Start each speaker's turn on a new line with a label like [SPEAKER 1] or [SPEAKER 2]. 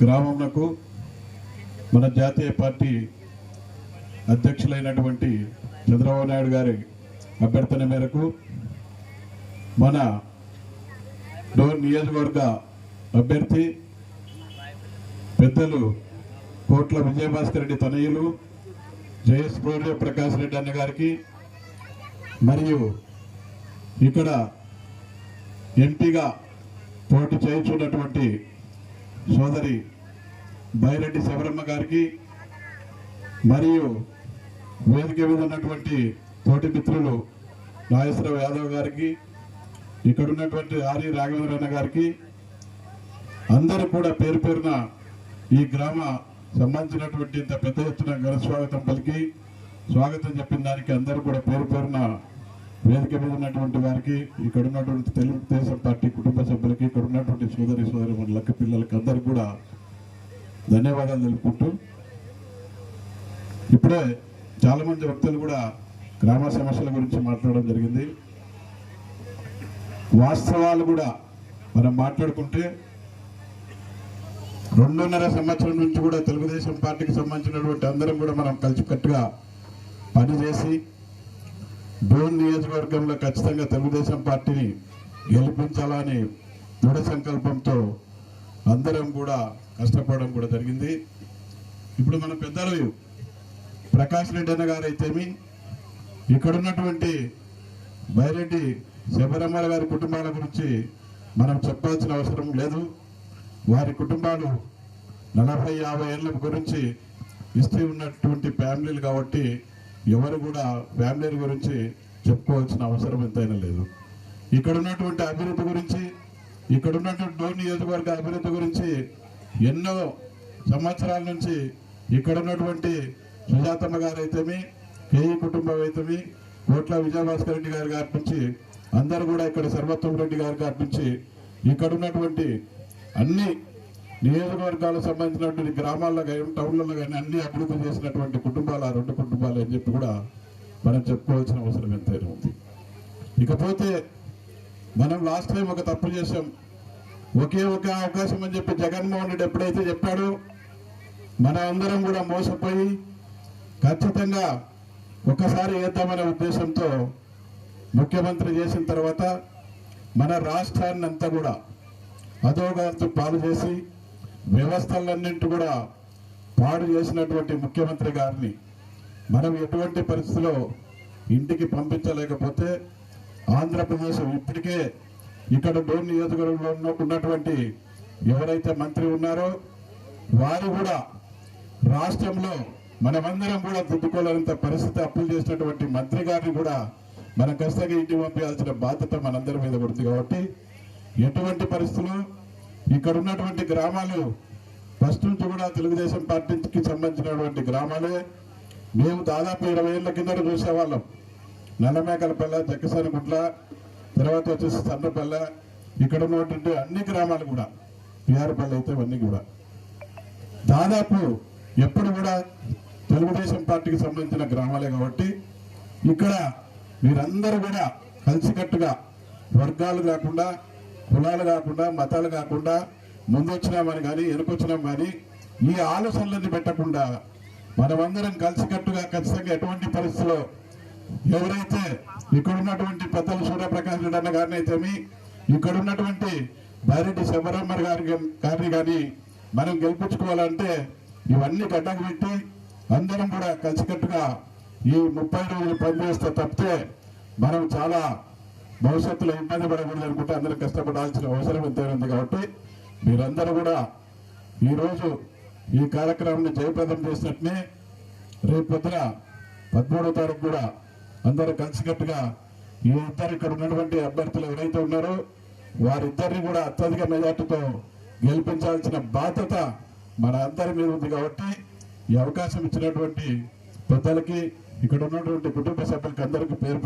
[SPEAKER 1] గ్రామంలో మన జాతీయ పార్టీ అధ్యక్షులైనటువంటి చంద్రబాబు నాయుడు గారి అభ్యర్థన మేరకు మన డోర్ నియోజకవర్గ అభ్యర్థి పెద్దలు కోట్ల విజయభాస్కర్ రెడ్డి తనయులు జయస్ ప్రకాష్ రెడ్డి అన్న గారికి మరియు ఇక్కడ ఎంపీగా పోటీ చేయించున్నటువంటి సోదరి బైరెడ్డి శబరమ్మ గారికి మరియు వేదిక మీద ఉన్నటువంటి తోటి మిత్రులు నాగేశ్వరరావు యాదవ్ గారికి ఇక్కడ ఉన్నటువంటి ఆర్య రాఘవేంద్రన్న గారికి అందరూ కూడా పేరు పేరున ఈ గ్రామ సంబంధించినటువంటి ఇంత పెద్ద ఎత్తున ఘన స్వాగతం పలికి స్వాగతం చెప్పిన దానికి అందరూ కూడా పేరు పేరున వేదిక మీద ఉన్నటువంటి వారికి ఇక్కడ ఉన్నటువంటి తెలుగుదేశం పార్టీ కుటుంబ సభ్యులకి ఇక్కడ ఉన్నటువంటి సోదరి లక్క పిల్లలకి అందరికి కూడా ధన్యవాదాలు తెలుపుకుంటూ ఇప్పుడే చాలా మంది వ్యక్తులు కూడా గ్రామ సమస్యల గురించి మాట్లాడడం జరిగింది. వాస్తవాలు కూడా మనం మాట్లాడుకుంటే 2.5 సంవత్సరం నుంచి కూడా తెలుగుదేశం పార్టీకి సంబంధించినటువంటి అందరం కూడా మనం కలిసికట్టుగా పనిచేసి డోన్ నియోజకవర్గంలో ఖచ్చితంగా తెలుగుదేశం పార్టీని గెలిపించాలని దృఢ సంకల్పంతో అందరం కూడా కష్టపడడం కూడా జరిగింది. ఇప్పుడు మన పెద్దలు ప్రకాష్ రెడ్డి అన్న గారు అయితేమి ఇక్కడ ఉన్నటువంటి బైరెడ్డి శబరమ్మ గారి కుటుంబాల గురించి మనం చెప్పాల్సిన అవసరం లేదు. వారి కుటుంబాలు 40-50 ఏళ్ళ గురించి హిస్టరీ ఉన్నటువంటి ఫ్యామిలీలు కాబట్టి ఎవరు కూడా ఫ్యామిలీల గురించి చెప్పుకోవాల్సిన అవసరం ఎంతైనా లేదు. ఇక్కడ ఉన్నటువంటి అభివృద్ధి గురించి ఇక్కడ ఉన్నటువంటి డోన్ నియోజకవర్గ అభివృద్ధి గురించి ఎన్నో సంవత్సరాల నుంచి ఇక్కడ ఉన్నటువంటి సుజాతమ్మ గారు అయితేమి కేఈ కుటుంబం అయితేమి కోట్ల విజయభాస్కర్ రెడ్డి గారి నుంచి అందరూ కూడా ఇక్కడ సర్వోత్తం రెడ్డి గారి నుంచి ఇక్కడ ఉన్నటువంటి అన్ని నియోజకవర్గాలకు సంబంధించినటువంటి గ్రామాల్లో కానీ టౌన్లలో కానీ అన్ని అభివృద్ధి చేసినటువంటి కుటుంబాలు ఆ 2 కుటుంబాలు అని చెప్పి కూడా మనం చెప్పుకోవాల్సిన అవసరం ఎంతైనా ఉంది. ఇకపోతే మనం లాస్ట్ టైం ఒక తప్పు చేసాం. ఒకే ఒక అవకాశం అని చెప్పి జగన్మోహన్ రెడ్డి ఎప్పుడైతే చెప్పాడో మన అందరం కూడా మోసపోయి ఖచ్చితంగా ఒకసారి వేద్దామనే ఉద్దేశంతో ముఖ్యమంత్రి చేసిన తర్వాత మన రాష్ట్రాన్ని అంతా కూడా అధోగతికి పాలు చేసి వ్యవస్థలన్నింటి కూడా పాడు చేసినటువంటి ముఖ్యమంత్రి గారిని మనం ఎటువంటి పరిస్థితిలో ఇంటికి పంపించలేకపోతే ఆంధ్రప్రదేశ్ ఇప్పటికే ఇక్కడ డోన్ నియోజకవర్గంలో ఉన్నటువంటి ఎవరైతే మంత్రి ఉన్నారో వారు కూడా రాష్ట్రంలో మనమందరం కూడా దిద్దుకోలేనంత పరిస్థితి అప్పులు చేసినటువంటి మంత్రి గారిని కూడా మనం ఖచ్చితంగా ఇంటికి పంపించాల్సిన బాధ్యత మనందరి మీద పడుతుంది. కాబట్టి ఎటువంటి పరిస్థితులు ఇక్కడ ఉన్నటువంటి గ్రామాలు ఫస్ట్ నుంచి కూడా తెలుగుదేశం పార్టీకి సంబంధించినటువంటి గ్రామాలే. మేము దాదాపు 20 ఏళ్ల కింద చూసేవాళ్ళం. నల్లమేకలపల్లె, జక్కసానిగుట్ల, తర్వాత వచ్చేసి సన్నపల్లె, ఇక్కడ ఉన్నటువంటి అన్ని గ్రామాలు కూడా పిఆర్పల్లె అయితే ఇవన్నీ కూడా దాదాపు ఎప్పుడు కూడా తెలుగుదేశం పార్టీకి సంబంధించిన గ్రామాలే. కాబట్టి ఇక్కడ మీరందరూ కూడా కలిసికట్టుగా వర్గాలు కాకుండా కులాలు కాకుండా మతాలు కాకుండా ముందొచ్చినామని కానీ వెనుకొచ్చినాం కానీ ఈ ఆలోచనలన్నీ పెట్టకుండా మనమందరం కలిసికట్టుగా ఖచ్చితంగా ఎటువంటి పరిస్థితుల్లో ఎవరైతే ఇక్కడ ఉన్నటువంటి పెద్దలు సూర్యప్రకాష్ రెడ్డి అన్న గారిని అయితేమి ఇక్కడ ఉన్నటువంటి బైరెడ్డి శబరమ్మ గారిని కానీ మనం గెలిపించుకోవాలంటే ఇవన్నీ గడ్డకు పెట్టి అందరం కూడా కలిసికట్టుగా ఈ 30 రోజులు పనిచేస్తే తప్పితే మనం చాలా భవిష్యత్తులో ఇబ్బంది పడకూడదు అనుకుంటే అందరూ కష్టపడాల్సిన అవసరం ఎంతైనా ఉంది. కాబట్టి మీరందరూ కూడా ఈరోజు ఈ కార్యక్రమాన్ని జయప్రదం చేసినట్టునే రేపు పొద్దున 13వ తారీఖు కూడా అందరూ కలిసికట్టుగా ఈ ఇద్దరు ఇక్కడ ఉన్నటువంటి అభ్యర్థులు ఎవరైతే ఉన్నారో వారిద్దరిని కూడా అత్యధిక మెజార్టీతో గెలిపించాల్సిన బాధ్యత మన అందరి మీద ఉంది. కాబట్టి ఈ అవకాశం ఇచ్చినటువంటి పెద్దలకి ఇక్కడ ఉన్నటువంటి కుటుంబ సభ్యులకి అందరికీ పేరు